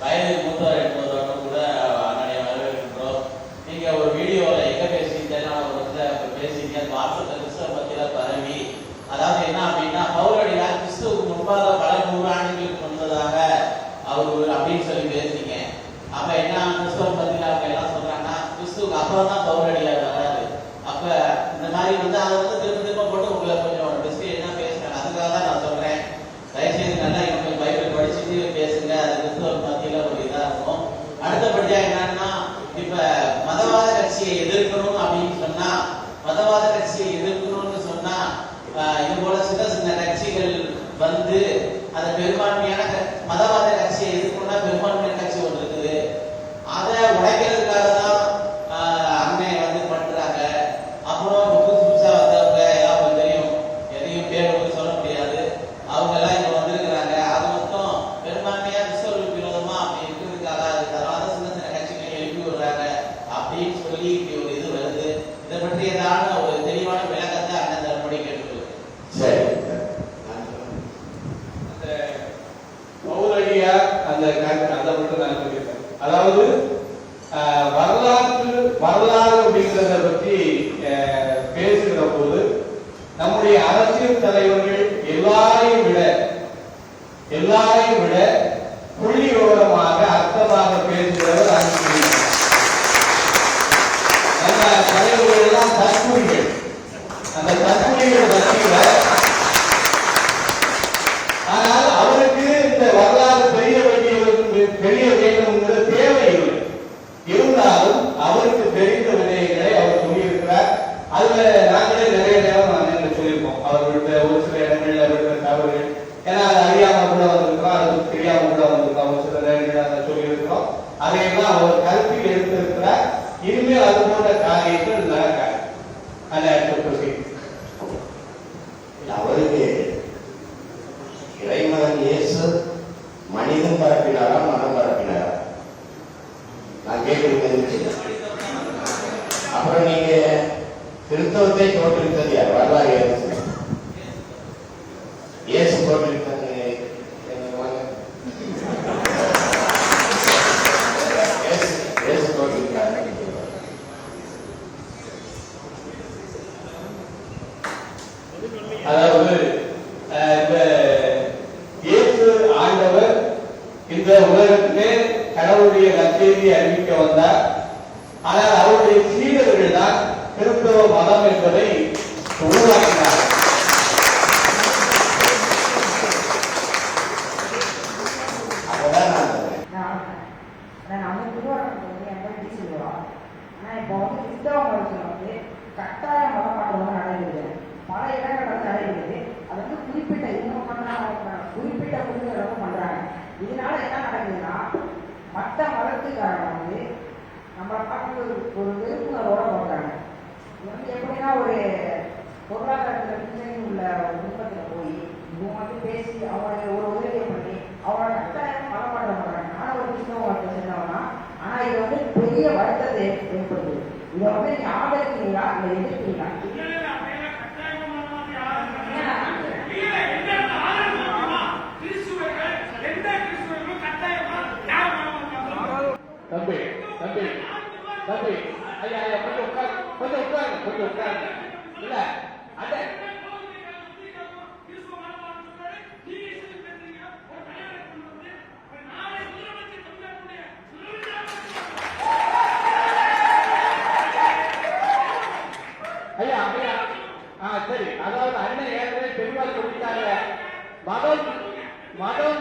வயதில் மூத்தவர் என்பவர்களும் கூட அண்ணனை வரவேற்கின்றோம். நீங்க ஒரு வீடியோவில் எங்க பேசிட்டேன்னா ஒரு பேசிங்க வாட்ஸ்அப்ல கிறிஸ்தவ மத்தியில் பரவி, அதாவது என்ன அப்படின்னா பவுலடியார் கிறிஸ்துவுக்கு முன்பாக பல 100 ஆண்டுகளுக்கு முன்பதாக அவர் அப்படின்னு சொல்லி பேசிங்க. அப்ப என்ன கிறிஸ்தவ மத்தியில் அவங்க எல்லாம் சொல்றாங்கன்னா கிறிஸ்துவுக்கு அப்புறம் தான் பவுலடியார் வராது. அப்ப இந்த மாதிரி அதை திரும்ப திரும்ப போட்டு உங்களை கொஞ்சம் டிஸ்கஸ் என்ன பேசுறாங்க. அதுக்காக தான் நான் சொல்றேன், தயவுசெய்து நல்லா எனக்கு பைபிள் படிச்சுட்டு பேசுங்க. அது கிறிஸ்தவ மத்தியில ஒரு இதா இருக்கும். அடுத்தபடியா என்னன்னா, இப்ப மதவாத கட்சியை எதிர்க்கணும் அப்படின்னு சொன்னா, மதவாத கட்சியை எதிர்க்கணும்னு சொன்னா இது போல சின்ன சின்ன கட்சிகள் அதை பெரும்பான்மையான மதவாத கட்சியை எதிர்க்கணும்னா பெரும்பான்மையான கட்சி ஒன்று இருக்குது. அதை உடைக்கிறதுக்காக தான் அண்ணன் பண்றாங்க. அப்புறம் புதுசா வந்தவங்க எல்லாம் தெரியும், எதையும் பேர் சொல்ல முடியாது, அவங்க எல்லாம் இங்க வந்திருக்கிறாங்க. அது மொத்தம் பெரும்பான்மையா கிறிஸ்தவர்களுக்கு விரோதமா அப்படி இருக்கிறதுக்காக அதுக்காக சின்ன சின்ன கட்சிகளை எழுப்பி விடுறாங்க அப்படின்னு சொல்லி இப்படி ஒரு இது வருது. இதை பற்றியதான ஒரு தெளிவான விளக்கத்தை அண்ணன் தரப்படி கேட்டுக்கொள்ளும். சரி, அந்த மட்டும் நான் சொல்லியிருக்கேன். அதாவது வரலாறு அப்படிங்கிறத பற்றி பேசுகிற போது நம்முடைய அரசியல் தலைவர்கள் எல்லாரையும் விட புள்ளி விவரமாக அர்த்தமாக பேசுகிறவர் அன்பு. நம்ம தலைவர்கள் எல்லாம் தற்கொலைகள். அந்த தற்கொலைகள் பற்றியில ஆனால் அவருக்கு இந்த வரலாறு தெரிய வேண்டும்ங்கிற தேவை இல்லை. இருந்தாலும் அவருக்கு தெரிந்த விடயங்களை அவர் சொல்லியிருக்கிறார். அதுல நாங்களே நிறைய நேரம் நாங்கள் சொல்லியிருக்கோம். அவர்கள்ட்ட ஒரு சில இடங்களில் அவர்கள் தவறுகள், ஏன்னா அது அறியாம கூட வந்திருக்கிறோம், அது தெரியாம கூட வந்திருக்கோம். ஒரு சில நேரங்களில் சொல்லியிருக்கிறோம். அதையெல்லாம் அவர் கருத்தில் எடுத்திருக்கிறார். இனிமேல் அது போன்ற காரியங்கள் நடக்காது. அவருக்கு இறைமகன் இயேசு மனிதன் பரப்பினாரா மனம் பரப்பினாரா? நான் கேட்கிறது. அப்புறம் நீங்க கிறிஸ்தவத்தை தோற்றுவித்தது யார்? வரலாறு இயேசு தோற்றுவித்தாங்க. இயேசு தோற்றுவித்தாங்க. அதாவது ஆண்டவர் இந்த உலகத்திலே கடவுளுடைய நற்செய்தியை அறிவிக்க வந்தார். ஆனால் அவருடைய சீடர்கள் தான் கிறிஸ்தவ மதம் என்பதை உருவாக்கினார். கட்டாய மதமாற்றம் நடைபெறுகிறது. பல இடங்கள் நடைபெறுது. அது குறிப்பிட்ட குறிப்பிட்ட புரிதலும் பண்றாங்க. இதனால என்ன நடக்குதுன்னா, மற்ற மதத்துக்காரங்க நம்மளை பார்த்து ஒரு வெறுப்புணர்வோட போடுறாங்க. இது எப்படின்னா, ஒரு பொருளாதாரத்தில் பிரச்சனை உள்ள குடும்பத்தில் போய் இவங்க பேசி அவங்க ஒரு உதவியை பண்ணி அவங்களோட கட்டாயம் மதமாற்றம் பண்றாங்க. ஆனா ஒரு கிறிஸ்தவ சொன்னோம்னா, ஆனா இது பெரிய வருத்தத்தை ஏற்படுது. இதை நீங்க ஆதரிக்கிறீங்களா இல்லை எதிர்க்கிறீங்களா? தம்பி தம்பி தம்பி ஐயா ஐயா கொஞ்சம் உட்காருங்க. இல்ல அட ஐயா ஐயா சரி. அதாவது அண்ணன் ஏற்கனவே தெளிவாக சொல்லிட்டாங்க. மதம் மதம்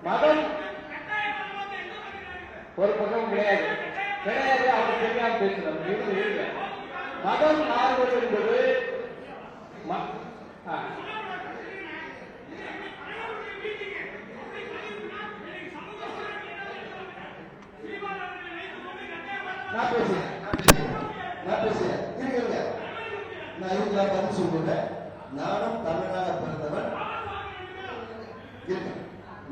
மதம் ஒரு பக்கம் கிடையாது. அவர் தெரியாம பேசுறாங்க. மதம் மாறுவது என்பது நான் பேசுறேன். நான் இதுக்கெல்லாம் பதில் சொல்லுவேன். நானும் தமிழனாக பிறந்தவன்,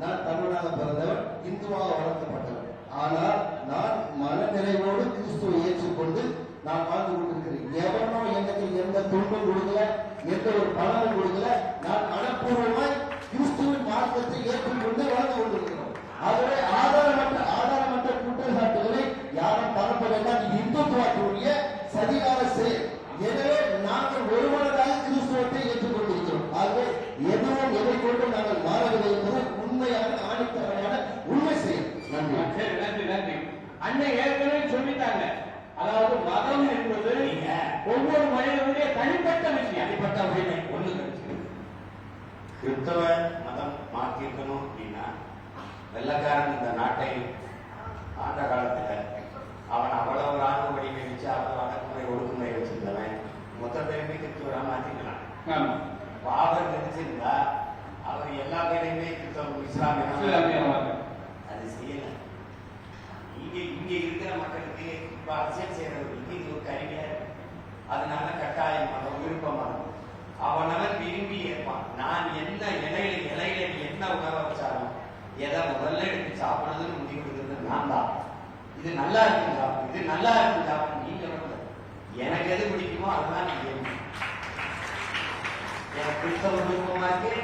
நான் தமிழனாக பிறந்தவன், இந்துவாக வளர்க்கப்பட்டவன். ஆனால் நான் மனநிறைவோடு கிறிஸ்துவை ஏற்றுக்கொண்டு நான் வாழ்ந்து கொண்டிருக்கிறேன். எவனோ எனக்கு எந்த துன்பம் கொடுக்கல, எந்த ஒரு பணமும் கொடுக்கல. நான் மனப்பூர்வமாய் கிறிஸ்துவின் மார்க்கத்தை ஏற்றுக்கொண்டு வாழ்ந்து கொண்டிருக்கிறோம். ஆகவே அண்ணன் ஏற்கனவே சொல்லிட்டாங்க. அதாவது மதம் என்பது நீங்க ஒவ்வொரு மனிதனுடைய தனிப்பட்ட விஷயம். தனிப்பட்ட உரிமை ஒண்ணு கிடைச்சது. கிறிஸ்தவ மதம் மாற்றிருக்கணும் அப்படின்னா வெள்ளக்காரன் இந்த நாட்டை ஆண்ட காலத்துல அவன் அவ்வளவு ராணுவ வடிவை வச்சு அவ்வளவு அடக்குமுறை ஒடுக்குமுறை வச்சிருந்தவன் மொத்த பேருமே கிறிஸ்துவரா மாத்திக்கலாம். அவர் நினைச்சிருந்தா அவர் எல்லா பேரையுமே கிறிஸ்தவ இஸ்லாமிய அது செய்யல. இங்க இருக்கிற மக்களுக்கு இப்ப அரசியல் செய்யறவர்களுக்கு இது ஒரு கருவியா இருக்கு. அதனால கட்டாயம் மதம் விருப்பமானது அவனவன் விரும்பி ஏற்பான். நான் என்ன இலையில என்ன உணவை வச்சாலும் எதை முதல்ல எடுத்து சாப்பிடுறதுன்னு முடிவு எடுக்கிறது நான் தான். இது நல்லா இருக்கு சாப்பிடும், இது நல்லா இருக்கு சாப்பிடும். நீங்க எனக்கு எது பிடிக்குமோ அதுதான் நீங்க எனக்கு கிறிஸ்தவ விருப்பமா இருக்கு,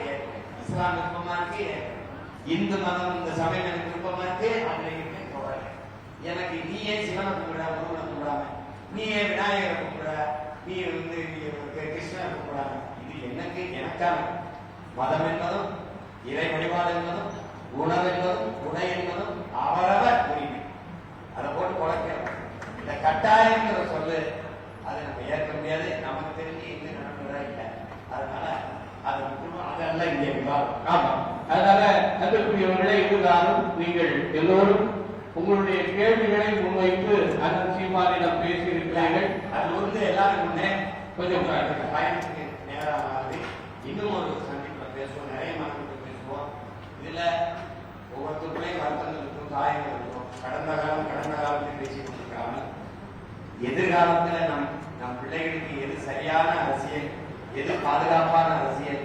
இஸ்லாம் விருப்பமா இருக்கு, இந்து மதம் இந்த சமயம் எனக்கு விருப்பமா இருக்கு, அதுல இருக்கு தொடர. எனக்கு நீ ஏன் சிவனை கும்பிட முருகனை கும்பிடாம, நீ ஏன் விநாயகரை கும்பிட, நீ கிருஷ்ணனை கும்பிடாம, இது எனக்கான மதம் என்பதும் இறை வழிபாடு என்பதும் உணவு என்பதும் உடை என்பதும் அவரவர் உரிமை. அதை போட்டு குறைக்கிறோம். இந்த கட்டாயங்கிற சொல்லு அதை நம்ம ஏற்க முடியாது. நமக்கு தெரிஞ்சு எங்க நடக்கிறதா இல்லை. அதனால அதெல்லாம் இங்கே விவாதம். ஆமா, அதனால அன்புக்குரியவர்களே, இருந்தாலும் நீங்கள் எல்லோரும் உங்களுடைய கேள்விகளை முன்வைத்து அண்ணன் சீமானிடம் பேசியிருக்கிறார்கள். அது எல்லாரும் முன்னே கொஞ்சம் பயணத்துக்கு நேரமாகுது. இன்னும் ஒரு சந்திப்புல பேசுவோம், நிறைய மக்களுக்கு பேசுவோம். இதுல ஒவ்வொருத்தருக்குமே வருத்தங்கள் இருக்கும், காயங்கள் இருக்கும். கடந்த காலத்தில் பேசிட்டு இருக்காம எதிர்காலத்துல நம் பிள்ளைகளுக்கு எது சரியான அரசியல், எது பாதுகாப்பான அரசியல்,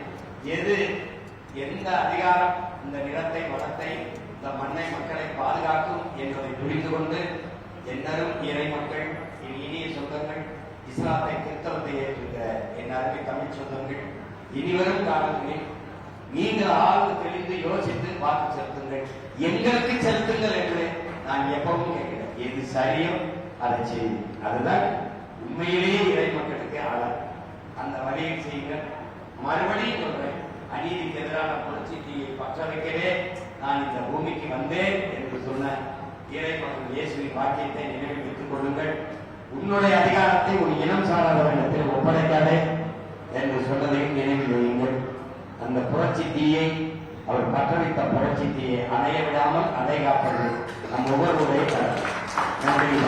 எந்த அதிகாரம் இந்த நிலத்தை வளத்தை இந்த மண்ணை மக்களை பாதுகாக்கும் என்பதை புரிந்து கொண்டு என்னரும் இறை மக்கள், என் இனிய சொந்தங்கள், இஸ்லாத்தை கிறிஸ்தவத்தை ஏற்றிருக்கிற என் அருமை தமிழ் சொந்தங்கள், இனிவரும் காலங்களில் நீங்கள் ஆழ்ந்து தெளிந்து யோசித்து வாக்கு செலுத்துங்கள், எங்களுக்கு செலுத்துங்கள் என்று நான் எப்பவும் கேட்கிறேன். எது சரியோ அதை செய்யும். அதுதான் உண்மையிலேயே இறை மக்களுக்கு ஆளார். அந்த வழியில் செய்யுங்கள். மறுபடியும் சொல்றேன், அநீதிக்கு எதிரான புரட்சியை பற்ற வைக்கவே நான் இந்த பூமிக்கு வந்தேன் என்று சொன்ன இறை மகன் இயேசுவின் வாக்கியத்தை நினைவில் வைத்துக் கொள்ளுங்கள். உன்னுடைய அதிகாரத்தை ஒரு இனம் சாராதவரிடத்தில் ஒப்படைக்காதே என்று சொன்னதையும் நினைவில் வையுங்கள். அந்த புரட்சி தீயை, அவர் பற்ற வைத்த புரட்சி தீயை அணைய விடாமல் அதை காப்பது நம் ஒவ்வொருவரையும் நன்றி.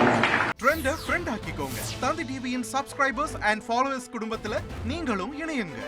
ட்ரெண்ட ஃப்ரெண்ட் ஆக்கிக்கோங்க. தந்தி டிவியின் சப்ஸ்கிரைபர்ஸ் அண்ட் ஃபாலோவர்ஸ் குடும்பத்துல நீங்களும் இணையுங்க.